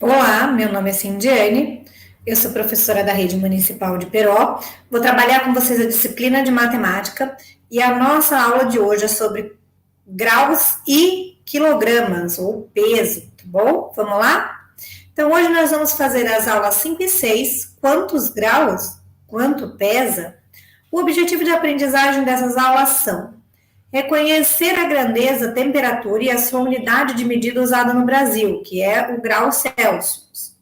Olá, meu nome é Cindiane, eu sou professora da Rede Municipal de Peró. Vou trabalhar com vocês a disciplina de matemática e a nossa aula de hoje é sobre graus e quilogramas, ou peso, tá bom? Vamos lá? Então, hoje nós vamos fazer as aulas 5 e 6, quantos graus, quanto pesa. O objetivo de aprendizagem dessas aulas são reconhecer a grandeza, temperatura e a sua unidade de medida usada no Brasil, que é o grau Celsius.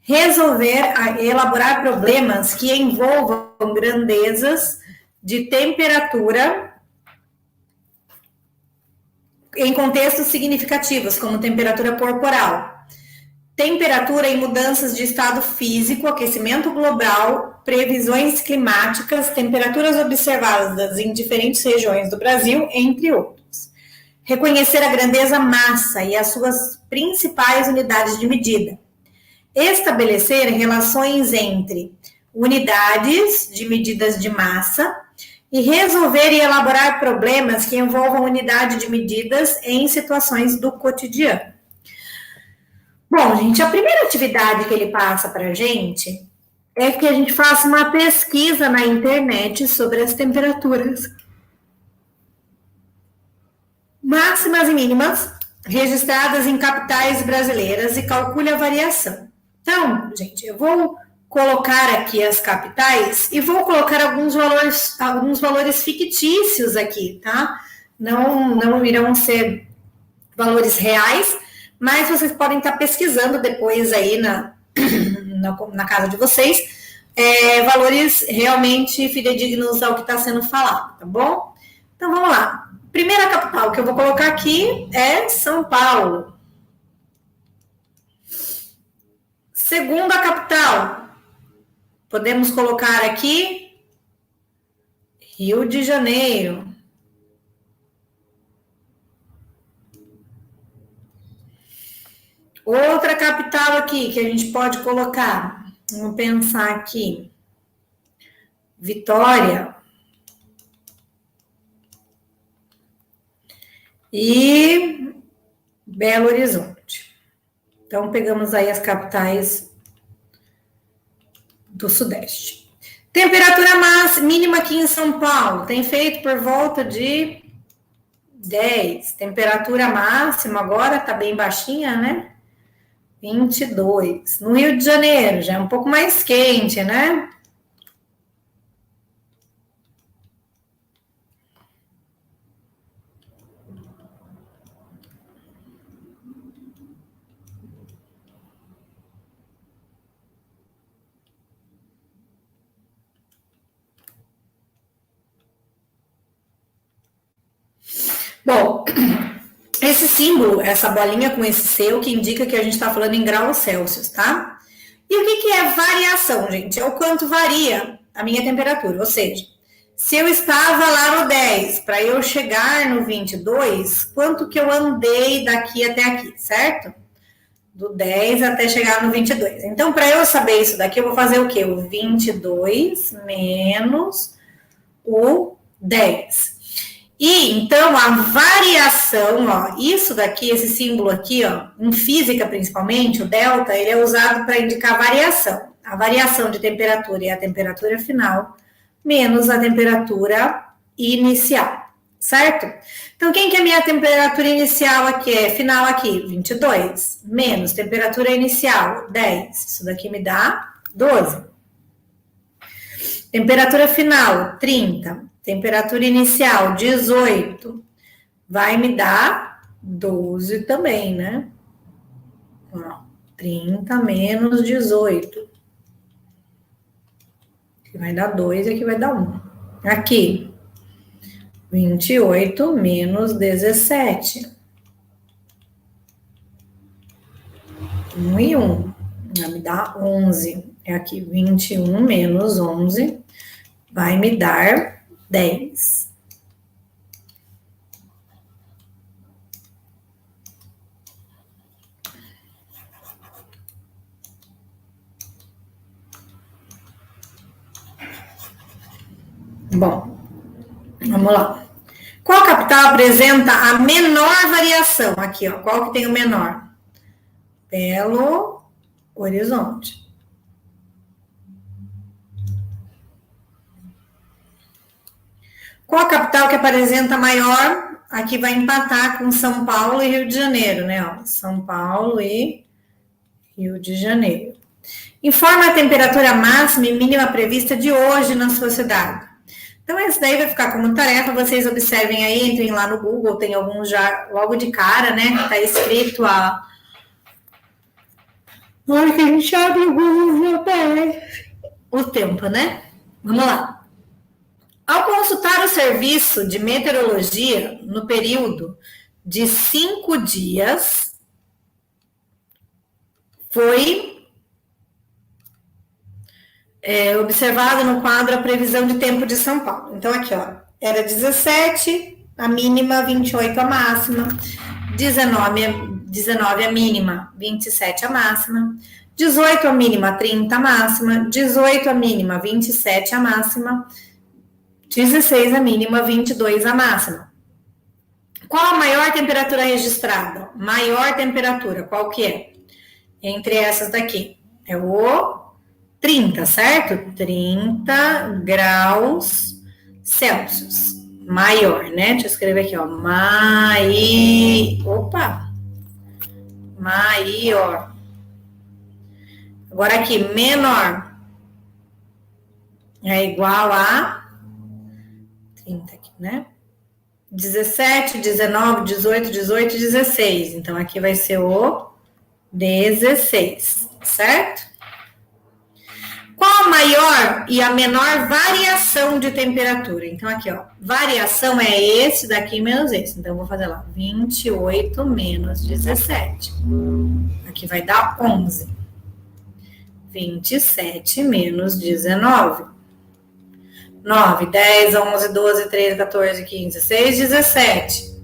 Resolver, elaborar problemas que envolvam grandezas de temperatura em contextos significativos, como temperatura corporal, temperatura e mudanças de estado físico, aquecimento global, previsões climáticas, temperaturas observadas em diferentes regiões do Brasil, entre outros. Reconhecer a grandeza massa e as suas principais unidades de medida. Estabelecer relações entre unidades de medidas de massa e resolver e elaborar problemas que envolvam unidade de medidas em situações do cotidiano. Bom, gente, a primeira atividade que ele passa para a gente é que a gente faça uma pesquisa na internet sobre as temperaturas máximas e mínimas registradas em capitais brasileiras e calcule a variação. Então, gente, eu vou colocar aqui as capitais e vou colocar alguns valores fictícios aqui, tá? Não irão ser valores reais, mas vocês podem estar pesquisando depois aí na casa de vocês, valores realmente fidedignos ao que está sendo falado, tá bom? Então, vamos lá. Primeira capital que eu vou colocar aqui é São Paulo. Segunda capital, podemos colocar aqui Rio de Janeiro. Outra capital aqui que a gente pode colocar, vamos pensar aqui, Vitória. E Belo Horizonte. Então, pegamos aí as capitais do Sudeste. Temperatura mínima aqui em São Paulo tem feito por volta de 10. Temperatura máxima agora tá bem baixinha, né? 22. No Rio de Janeiro já é um pouco mais quente, né? Bom, esse símbolo, essa bolinha com esse C, o que indica que a gente está falando em graus Celsius, tá? E o que é variação, gente? É o quanto varia a minha temperatura, ou seja, se eu estava lá no 10, para eu chegar no 22, quanto que eu andei daqui até aqui, certo? Do 10 até chegar no 22. Então, para eu saber isso daqui, eu vou fazer o quê? O 22 menos o 10. E, então, a variação, ó, isso daqui, esse símbolo aqui, ó, em física principalmente, o delta, ele é usado para indicar variação. A variação de temperatura é a temperatura final menos a temperatura inicial, certo? Então, quem que é a minha temperatura inicial aqui? Final aqui, 22, menos temperatura inicial, 10. Isso daqui me dá 12. Temperatura final, 30. Temperatura inicial, 18. Vai me dar 12 também, né? Ó, 30 menos 18. Aqui vai dar 2 e aqui vai dar 1. Aqui, 28 menos 17. 1 e 1. Vai me dar 11. É aqui, 21 menos 11. Vai me dar 10. Bom, vamos lá. Qual capital apresenta a menor variação? Aqui, ó. Qual que tem o menor? Belo horizonte. Qual a capital que apresenta maior? Aqui vai empatar com São Paulo e Rio de Janeiro, né? Ó, São Paulo e Rio de Janeiro. Informa a temperatura máxima e mínima prevista de hoje na sua cidade. Então, esse daí vai ficar como tarefa. Vocês observem aí, entrem lá no Google, tem alguns já logo de cara, né? Que tá escrito a. Na hora que a gente abre o Google, já aparece o tempo, né? Vamos lá. Ao consultar o serviço de meteorologia no período de 5 dias, foi observado no quadro a previsão de tempo de São Paulo. Então, aqui, ó, era 17, a mínima, 28 a máxima, 19 a mínima, 27 a máxima, 18 a mínima, 30 a máxima, 18 a mínima, 27 a máxima, 16 a mínima, 22 a máxima. Qual a maior temperatura registrada? Maior temperatura, qual que é? Entre essas daqui. É o 30, certo? 30 graus Celsius. Maior, né? Deixa eu escrever aqui, ó. Maior. Agora aqui, menor. É igual a 30 aqui, né? 17, 19, 18, 18, 16. Então, aqui vai ser o 16, certo? Qual a maior e a menor variação de temperatura? Então, aqui, ó, variação é esse daqui menos esse. Então, eu vou fazer lá, 28 menos 17. Aqui vai dar 11. 27 menos 19. 9, 10, 11, 12, 13, 14, 15, 16, 17.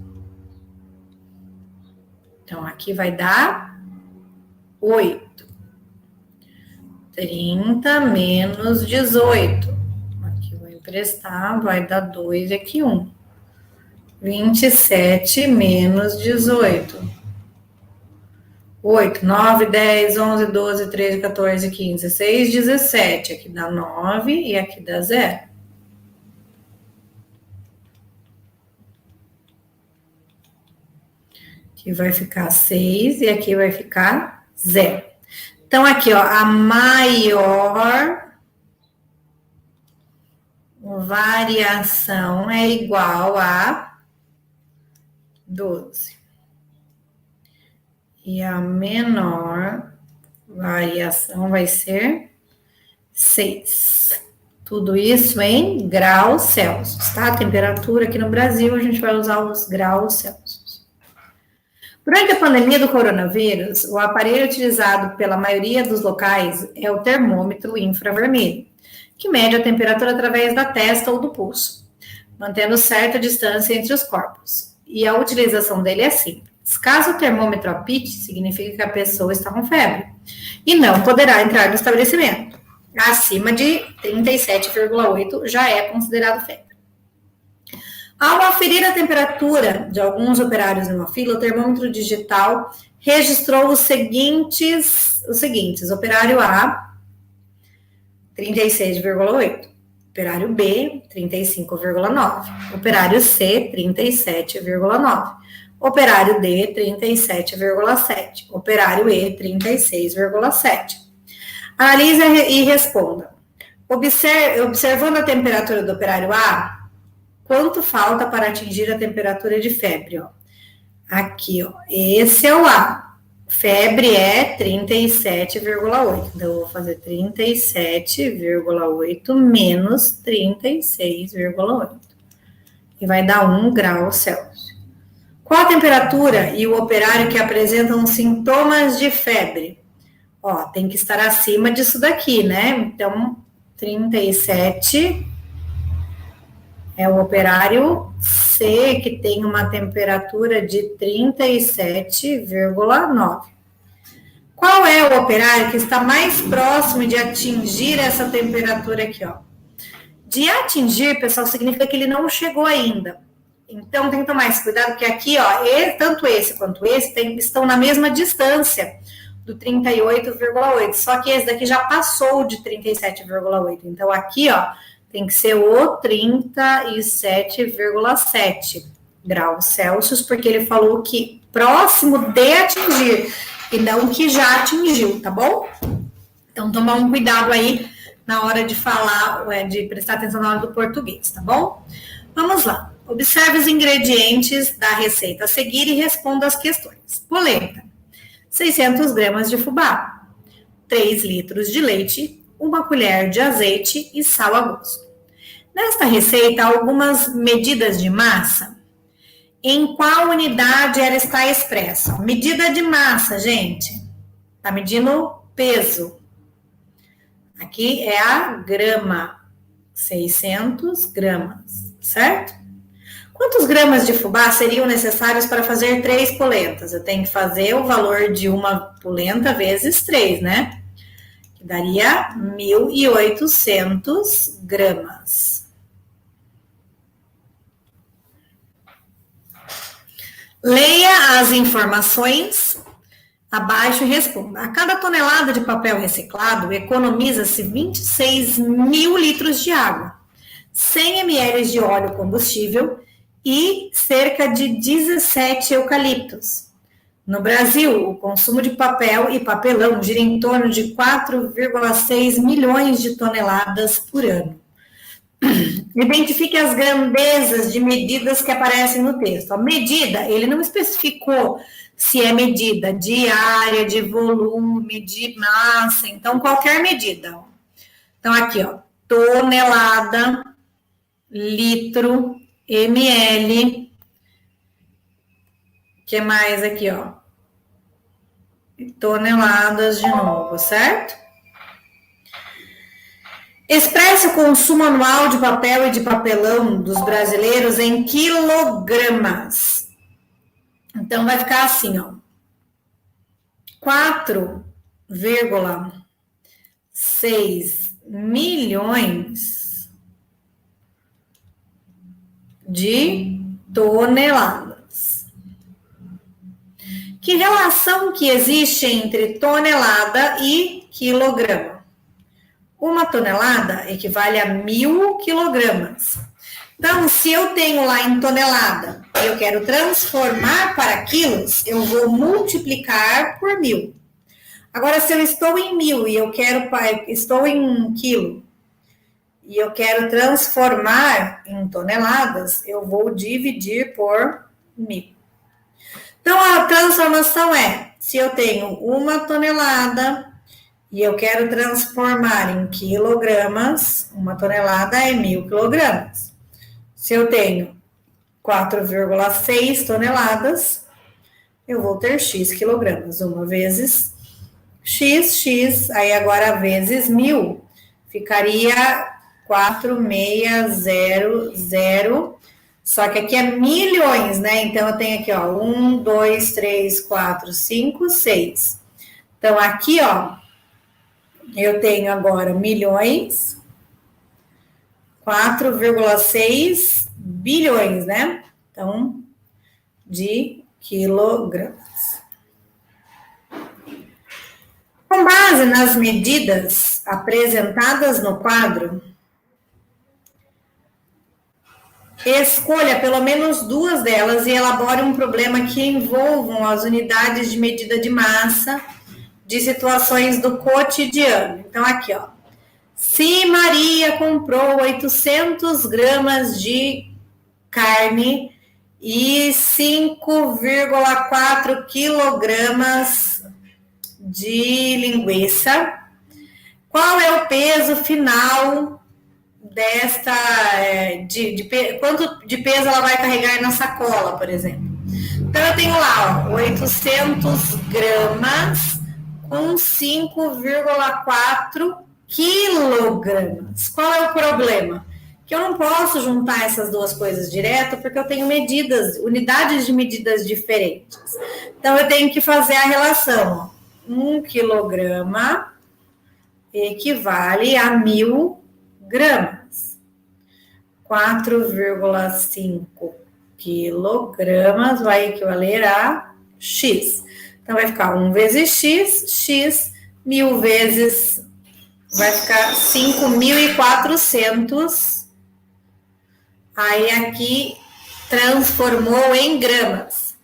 Então, aqui vai dar 8. 30 menos 18. Aqui vou emprestar, vai dar 2 e aqui 1. 27 menos 18. 8, 9, 10, 11, 12, 13, 14, 15, 16, 17. Aqui dá 9 e aqui dá 0. Aqui vai ficar 6 e aqui vai ficar 0. Então, aqui, ó, a maior variação é igual a 12. E a menor variação vai ser 6. Tudo isso em graus Celsius, tá? A temperatura aqui no Brasil, a gente vai usar os graus Celsius. Durante a pandemia do coronavírus, o aparelho utilizado pela maioria dos locais é o termômetro infravermelho, que mede a temperatura através da testa ou do pulso, mantendo certa distância entre os corpos. E a utilização dele é simples. Caso o termômetro apite, significa que a pessoa está com febre e não poderá entrar no estabelecimento. Acima de 37,8 já é considerado febre. Ao aferir a temperatura de alguns operários numa fila, o termômetro digital registrou os seguintes: operário A, 36,8, operário B, 35,9, operário C, 37,9, operário D, 37,7, operário E, 36,7. Analise e responda. Observando a temperatura do operário A, quanto falta para atingir a temperatura de febre? Ó? Aqui, ó, esse é o A. Febre é 37,8. Então, eu vou fazer 37,8 menos 36,8. E vai dar 1 grau Celsius. Qual a temperatura e o operário que apresentam sintomas de febre? Ó, tem que estar acima disso daqui, né? Então, 37 é o operário C, que tem uma temperatura de 37,9. Qual é o operário que está mais próximo de atingir essa temperatura aqui, ó? De atingir, pessoal, significa que ele não chegou ainda. Então, tem que tomar esse cuidado, porque aqui, ó, tanto esse quanto esse estão na mesma distância. do 38,8. Só que esse daqui já passou de 37,8. Então, aqui, ó, tem que ser o 37,7 graus Celsius, porque ele falou que próximo de atingir, e não que já atingiu, tá bom? Então, tomar um cuidado aí na hora de falar, de prestar atenção na hora do português, tá bom? Vamos lá. Observe os ingredientes da receita a seguir e responda as questões. Polenta, 600 gramas de fubá, 3 litros de leite, 1 colher de azeite e sal a gosto. Nesta receita, algumas medidas de massa. Em qual unidade ela está expressa? Medida de massa, gente. Está medindo peso. Aqui é a grama. 600 gramas, certo? Quantos gramas de fubá seriam necessários para fazer 3 polentas? Eu tenho que fazer o valor de uma polenta vezes 3, né? Que daria 1.800 gramas. Leia as informações abaixo e responda. A cada tonelada de papel reciclado, economiza-se 26 mil litros de água, 100 ml de óleo combustível e cerca de 17 eucaliptos. No Brasil, o consumo de papel e papelão gira em torno de 4,6 milhões de toneladas por ano. Identifique as grandezas de medidas que aparecem no texto. A medida, ele não especificou se é medida de área, de volume, de massa, então qualquer medida. Então aqui, ó, tonelada, litro, ml, que mais aqui, ó? Toneladas de novo, certo? Expresse o consumo anual de papel e de papelão dos brasileiros em quilogramas. Então, vai ficar assim, ó. 4,6 milhões de toneladas. Que relação que existe entre tonelada e quilograma? 1 tonelada equivale a 1.000 quilogramas. Então, se eu tenho lá em tonelada e eu quero transformar para quilos, eu vou multiplicar por 1.000. Agora, se eu estou em 1.000 e estou em quilo e eu quero transformar em toneladas, eu vou dividir por 1.000. Então, a transformação é, se eu tenho 1 tonelada e eu quero transformar em quilogramas, 1 tonelada é 1.000 quilogramas. Se eu tenho 4,6 toneladas, eu vou ter X quilogramas. 1 vezes X, aí agora vezes 1.000, ficaria 4,600, só que aqui é milhões, né? Então, eu tenho aqui, ó, 1, 2, 3, 4, 5, 6. Então, aqui, ó, eu tenho agora milhões, 4,6 bilhões, né? Então, de quilogramas. Com base nas medidas apresentadas no quadro, escolha pelo menos 2 delas e elabore um problema que envolvam as unidades de medida de massa de situações do cotidiano. Então, aqui, ó. Se Maria comprou 800 gramas de carne e 5,4 quilogramas de linguiça, qual é o peso final desta, quanto de peso ela vai carregar na sacola, por exemplo? Então, eu tenho lá, ó, 800 gramas com 5,4 quilogramas. Qual é o problema? Que eu não posso juntar essas duas coisas direto, porque eu tenho medidas, unidades de medidas diferentes. Então, eu tenho que fazer a relação. 1 quilograma equivale a 1.000 gramas. 4,5 quilogramas vai equivaler a X. Então, vai ficar 1 vezes x 1000 vezes, vai ficar 5.400. Aí, aqui, transformou em gramas.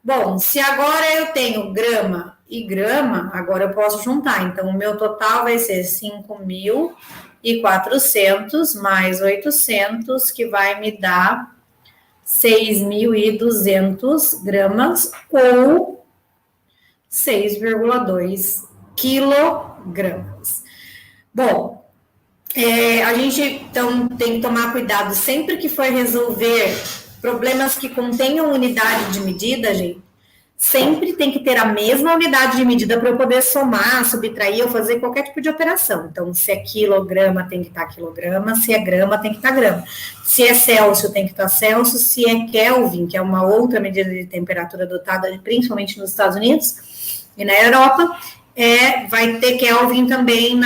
Bom, se agora eu tenho grama e grama, agora eu posso juntar. Então, o meu total vai ser 5.400 mais 800, que vai me dar 6.200 gramas ou 6,2 quilogramas. Bom, a gente então tem que tomar cuidado sempre que for resolver problemas que contenham unidade de medida, gente. Sempre tem que ter a mesma unidade de medida para eu poder somar, subtrair ou fazer qualquer tipo de operação. Então, se é quilograma, tem que estar quilograma, se é grama, tem que estar grama. Se é Celsius, tem que estar Celsius, se é Kelvin, que é uma outra medida de temperatura adotada principalmente nos Estados Unidos e na Europa, vai ter Kelvin também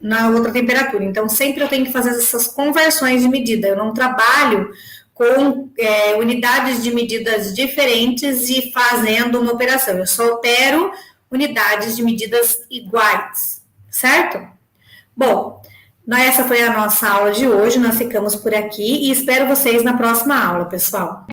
na outra temperatura. Então, sempre eu tenho que fazer essas conversões de medida. Eu não trabalho com unidades de medidas diferentes e fazendo uma operação. Eu só opero unidades de medidas iguais, certo? Bom, essa foi a nossa aula de hoje. Nós ficamos por aqui e espero vocês na próxima aula, pessoal.